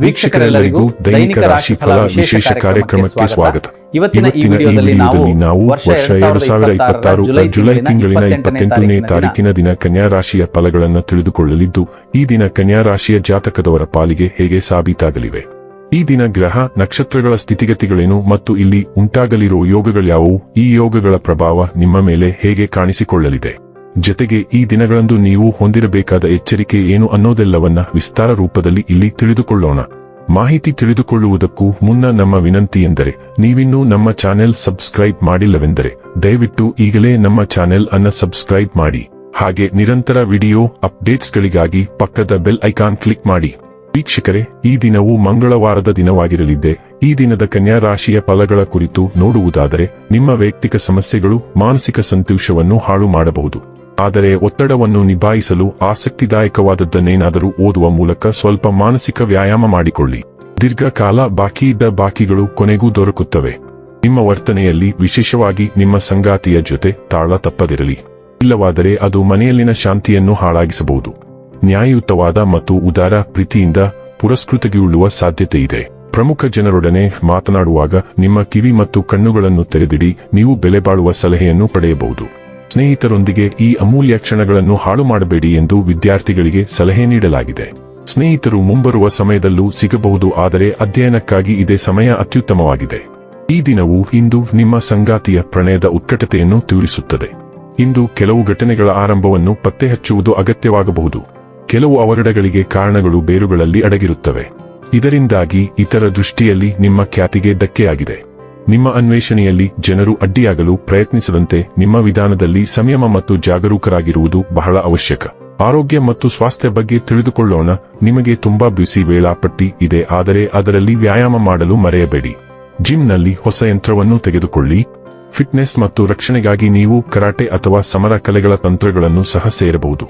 ವೀಕ್ಷಕರೆಲ್ಲರಿಗೂ ದೈನಿಕ ರಾಶಿಫಲ ವಿಶೇಷ ಕಾರ್ಯಕ್ರಮಕ್ಕೆ ಸ್ವಾಗತ. ಇವತ್ತಿನ ಈ ವಿಡಿಯೋದಲ್ಲಿ ನಾವು ವರ್ಷ 2026 ಜುಲೈ ತಿಂಗಳಿನ 28ನೇ ತಾರೀಕಿನ ದಿನ ಕನ್ಯಾ ರಾಶಿಯ ಫಲಗಳನ್ನು ತಿಳಿದುಕೊಳ್ಳಲಿದ್ದು, ಈ ದಿನ ಕನ್ಯಾ ರಾಶಿಯ ಜಾತಕದವರ ಪಾಲಿಗೆ ಹೇಗೆ ಸಾಬೀತಾಗಲಿವೆ, ಈ ದಿನ ಗ್ರಹ ನಕ್ಷತ್ರಗಳ ಸ್ಥಿತಿಗತಿಗಳೇನು ಮತ್ತು ಇಲ್ಲಿ ಉಂಟಾಗಲಿರುವ ಯೋಗಗಳ್ಯಾವುವು, ಈ ಯೋಗಗಳ ಪ್ರಭಾವ ನಿಮ್ಮ ಮೇಲೆ ಹೇಗೆ ಕಾಣಿಸಿಕೊಳ್ಳಲಿದೆ, ಜೊತೆಗೆ ಈ ದಿನಗಳಂದು ನೀವು ಹೊಂದಿರಬೇಕಾದ ಎಚ್ಚರಿಕೆ ಏನು ಅನ್ನೋದೆಲ್ಲವನ್ನ ವಿಸ್ತಾರ ರೂಪದಲ್ಲಿ ಇಲ್ಲಿ ತಿಳಿದುಕೊಳ್ಳೋಣ. ಮಾಹಿತಿ ತಿಳಿದುಕೊಳ್ಳುವುದಕ್ಕೂ ಮುನ್ನ ನಮ್ಮ ವಿನಂತಿ ಎಂದರೆ, ನೀವಿನ್ನೂ ನಮ್ಮ ಚಾನೆಲ್ ಸಬ್ಸ್ಕ್ರೈಬ್ ಮಾಡಿಲ್ಲವೆಂದರೆ ದಯವಿಟ್ಟು ಈಗಲೇ ನಮ್ಮ ಚಾನೆಲ್ ಅನ್ನು ಸಬ್ಸ್ಕ್ರೈಬ್ ಮಾಡಿ. ಹಾಗೆ ನಿರಂತರ ವಿಡಿಯೋ ಅಪ್ಡೇಟ್ಸ್ಗಳಿಗಾಗಿ ಪಕ್ಕದ ಬೆಲ್ ಐಕಾನ್ ಕ್ಲಿಕ್ ಮಾಡಿ. ವೀಕ್ಷಕರೇ, ಈ ದಿನವು ಮಂಗಳವಾರದ ದಿನವಾಗಿರಲಿದೆ. ಈ ದಿನದ ಕನ್ಯಾ ರಾಶಿಯ ಫಲಗಳ ಕುರಿತು ನೋಡುವುದಾದರೆ, ನಿಮ್ಮ ವೈಯಕ್ತಿಕ ಸಮಸ್ಯೆಗಳು ಮಾನಸಿಕ ಸಂತೋಷವನ್ನು ಹಾಳು ಮಾಡಬಹುದು. ಆದರೆ ಒತ್ತಡವನ್ನು ನಿಭಾಯಿಸಲು ಆಸಕ್ತಿದಾಯಕವಾದದ್ದನ್ನೇನಾದರೂ ಓದುವ ಮೂಲಕ ಸ್ವಲ್ಪ ಮಾನಸಿಕ ವ್ಯಾಯಾಮ ಮಾಡಿಕೊಳ್ಳಿ. ದೀರ್ಘಕಾಲ ಬಾಕಿಯಿದ್ದ ಬಾಕಿಗಳು ಕೊನೆಗೂ ದೊರಕುತ್ತವೆ. ನಿಮ್ಮ ವರ್ತನೆಯಲ್ಲಿ, ವಿಶೇಷವಾಗಿ ನಿಮ್ಮ ಸಂಗಾತಿಯ ಜೊತೆ ತಾಳ ತಪ್ಪದಿರಲಿ. ಇಲ್ಲವಾದರೆ ಅದು ಮನೆಯಲ್ಲಿನ ಶಾಂತಿಯನ್ನು ಹಾಳಾಗಿಸಬಹುದು. ನ್ಯಾಯಯುತವಾದ ಮತ್ತು ಉದಾರ ಪ್ರೀತಿಯಿಂದ ಪುರಸ್ಕೃತಗೊಳ್ಳುವ ಸಾಧ್ಯತೆ ಇದೆ. ಪ್ರಮುಖ ಜನರೊಡನೆ ಮಾತನಾಡುವಾಗ ನಿಮ್ಮ ಕಿವಿ ಮತ್ತು ಕಣ್ಣುಗಳನ್ನು ತೆರೆದಿಡಿ. ನೀವು ಬೆಲೆಬಾಳುವ ಸಲಹೆಯನ್ನು ಪಡೆಯಬಹುದು. ಸ್ನೇಹಿತರೊಂದಿಗೆ ಈ ಅಮೂಲ್ಯ ಕ್ಷಣಗಳನ್ನು ಹಾಳು ಮಾಡಬೇಡಿ ಎಂದು ವಿದ್ಯಾರ್ಥಿಗಳಿಗೆ ಸಲಹೆ ನೀಡಲಾಗಿದೆ. ಸ್ನೇಹಿತರು ಮುಂಬರುವ ಸಮಯದಲ್ಲೂ ಸಿಗಬಹುದು, ಆದರೆ ಅಧ್ಯಯನಕ್ಕಾಗಿ ಇದೇ ಸಮಯ ಅತ್ಯುತ್ತಮವಾಗಿದೆ. ಈ ದಿನವು ಇಂದು ನಿಮ್ಮ ಸಂಗಾತಿಯ ಪ್ರಣಯದ ಉತ್ಕಟತೆಯನ್ನು ತೋರಿಸುತ್ತದೆ. ಇಂದು ಕೆಲವು ಘಟನೆಗಳ ಆರಂಭವನ್ನು ಪತ್ತೆ ಹಚ್ಚುವುದು ಅಗತ್ಯವಾಗಬಹುದು. ಕೆಲವು ಅವಘಡಗಳಿಗೆ ಕಾರಣಗಳು ಬೇರುಗಳಲ್ಲಿ ಅಡಗಿರುತ್ತವೆ. ಇದರಿಂದಾಗಿ ಇತರ ದೃಷ್ಟಿಯಲ್ಲಿ ನಿಮ್ಮ ಖ್ಯಾತಿಗೆ ಧಕ್ಕೆಯಾಗಿದೆ. ನಿಮ್ಮ ಅನ್ವೇಷಣೆಯಲ್ಲಿ ಜನರು ಅಡ್ಡಿಯಾಗಲು ಪ್ರಯತ್ನಿಸದಂತೆ ನಿಮ್ಮ ವಿಧಾನದಲ್ಲಿ ಸಂಯಮ ಮತ್ತು ಜಾಗರೂಕರಾಗಿರುವುದು ಬಹಳ ಅವಶ್ಯಕ. ಆರೋಗ್ಯ ಮತ್ತು ಸ್ವಾಸ್ಥ್ಯ ಬಗ್ಗೆ ತಿಳಿದುಕೊಳ್ಳೋಣ. ನಿಮಗೆ ತುಂಬಾ ಬ್ಯುಸಿ ವೇಳಾಪಟ್ಟಿ ಇದೆ, ಆದರೆ ಅದರಲ್ಲಿ ವ್ಯಾಯಾಮ ಮಾಡಲು ಮರೆಯಬೇಡಿ. ಜಿಮ್ನಲ್ಲಿ ಹೊಸ ಯಂತ್ರವನ್ನು ತೆಗೆದುಕೊಳ್ಳಿ. ಫಿಟ್ನೆಸ್ ಮತ್ತು ರಕ್ಷಣೆಗಾಗಿ ನೀವು ಕರಾಟೆ ಅಥವಾ ಸಮರ ಕಲೆಗಳ ತಂತ್ರಗಳನ್ನು ಸಹ ಸೇರಬಹುದು.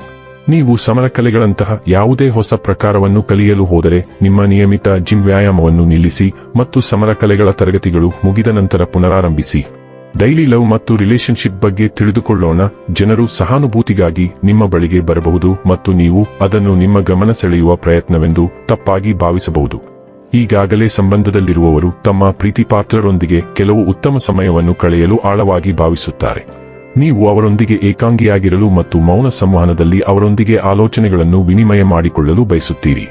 ನೀವು ಸಮರ ಕಲೆಗಳಂತಹ ಯಾವುದೇ ಹೊಸ ಪ್ರಕಾರವನ್ನು ಕಲಿಯಲು ಹೋದರೆ, ನಿಮ್ಮ ನಿಯಮಿತ ಜಿಮ್ ವ್ಯಾಯಾಮವನ್ನು ನಿಲ್ಲಿಸಿ ಮತ್ತು ಸಮರ ಕಲೆಗಳ ತರಗತಿಗಳು ಮುಗಿದ ನಂತರ ಪುನರಾರಂಭಿಸಿ. ಡೈಲಿ ಲವ್ ಮತ್ತು ರಿಲೇಶನ್ಶಿಪ್ ಬಗ್ಗೆ ತಿಳಿದುಕೊಳ್ಳೋಣ. ಜನರು ಸಹಾನುಭೂತಿಗಾಗಿ ನಿಮ್ಮ ಬಳಿಗೆ ಬರಬಹುದು ಮತ್ತು ನೀವು ಅದನ್ನು ನಿಮ್ಮ ಗಮನ ಸೆಳೆಯುವ ಪ್ರಯತ್ನವೆಂದು ತಪ್ಪಾಗಿ ಭಾವಿಸಬಹುದು. ಈಗಾಗಲೇ ಸಂಬಂಧದಲ್ಲಿರುವವರು ತಮ್ಮ ಪ್ರೀತಿಪಾತ್ರರೊಂದಿಗೆ ಕೆಲವು ಉತ್ತಮ ಸಮಯವನ್ನು ಕಳೆಯಲು ಆಳವಾಗಿ ಭಾವಿಸುತ್ತಾರೆ. ನೀವು ಅವರೊಂದಿಗೆ ಏಕಾಂಗಿಯಾಗಿರಲು ಮತ್ತು ಮೌನ ಸಂವಹನದಲ್ಲಿ ಅವರೊಂದಿಗೆ ಆಲೋಚನೆಗಳನ್ನು ವಿನಿಮಯ ಮಾಡಿಕೊಳ್ಳಲು ಬಯಸುತ್ತೀರಿ.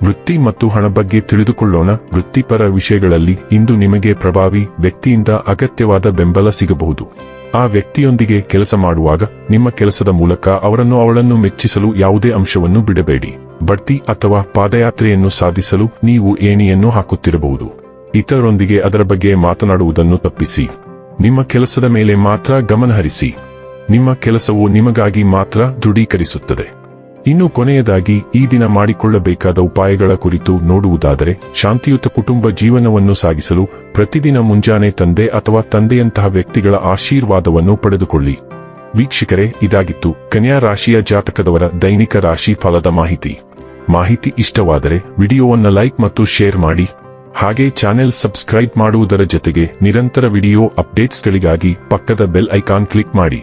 ವೃತ್ತಿ ಮತ್ತು ಹಣ ಬಗ್ಗೆ ತಿಳಿದುಕೊಳ್ಳೋಣ. ವೃತ್ತಿಪರ ವಿಷಯಗಳಲ್ಲಿ ಇಂದು ನಿಮಗೆ ಪ್ರಭಾವಿ ವ್ಯಕ್ತಿಯಿಂದ ಅಗತ್ಯವಾದ ಬೆಂಬಲ ಸಿಗಬಹುದು. ಆ ವ್ಯಕ್ತಿಯೊಂದಿಗೆ ಕೆಲಸ ಮಾಡುವಾಗ ನಿಮ್ಮ ಕೆಲಸದ ಮೂಲಕ ಅವಳನ್ನು ಮೆಚ್ಚಿಸಲು ಯಾವುದೇ ಅಂಶವನ್ನು ಬಿಡಬೇಡಿ. ಬಡ್ತಿ ಅಥವಾ ಪಾದಯಾತ್ರೆಯನ್ನು ಸಾಧಿಸಲು ನೀವು ಏಣಿಯನ್ನು ಹಾಕುತ್ತಿರಬಹುದು. ಇತರರೊಂದಿಗೆ ಅದರ ಬಗ್ಗೆ ಮಾತನಾಡುವುದನ್ನು ತಪ್ಪಿಸಿ. ನಿಮ್ಮ ಕೆಲಸದ ಮೇಲೆ ಮಾತ್ರ ಗಮನಹರಿಸಿ. ನಿಮ್ಮ ಕೆಲಸವು ನಿಮಗಾಗಿ ಮಾತ್ರ ದೃಢೀಕರಿಸುತ್ತದೆ. ಇನ್ನು ಕೊನೆಯದಾಗಿ, ಈ ದಿನ ಮಾಡಿಕೊಳ್ಳಬೇಕಾದ ಉಪಾಯಗಳ ಕುರಿತು ನೋಡುವುದಾದರೆ, ಶಾಂತಿಯುತ ಕುಟುಂಬ ಜೀವನವನ್ನು ಸಾಗಿಸಲು ಪ್ರತಿದಿನ ಮುಂಜಾನೆ ತಂದೆ ಅಥವಾ ತಂದೆಯಂತಹ ವ್ಯಕ್ತಿಗಳ ಆಶೀರ್ವಾದವನ್ನು ಪಡೆದುಕೊಳ್ಳಿ. ವೀಕ್ಷಕರೇ, ಇದಾಗಿತ್ತು ಕನ್ಯಾ ರಾಶಿಯ ಜಾತಕದವರ ದೈನಿಕ ರಾಶಿ ಫಲದ ಮಾಹಿತಿ ಇಷ್ಟವಾದರೆ ವಿಡಿಯೋವನ್ನು ಲೈಕ್ ಮತ್ತು ಶೇರ್ ಮಾಡಿ. ಹಾಗೆ ಚಾನೆಲ್ ಸಬ್ಸ್ಕ್ರೈಬ್ ಮಾಡುವುದರ ಜೊತೆಗೆ ನಿರಂತರ ವಿಡಿಯೋ ಅಪ್ಡೇಟ್ಸ್ಗಳಿಗಾಗಿ ಪಕ್ಕದ ಬೆಲ್ ಐಕಾನ್ ಕ್ಲಿಕ್ ಮಾಡಿ.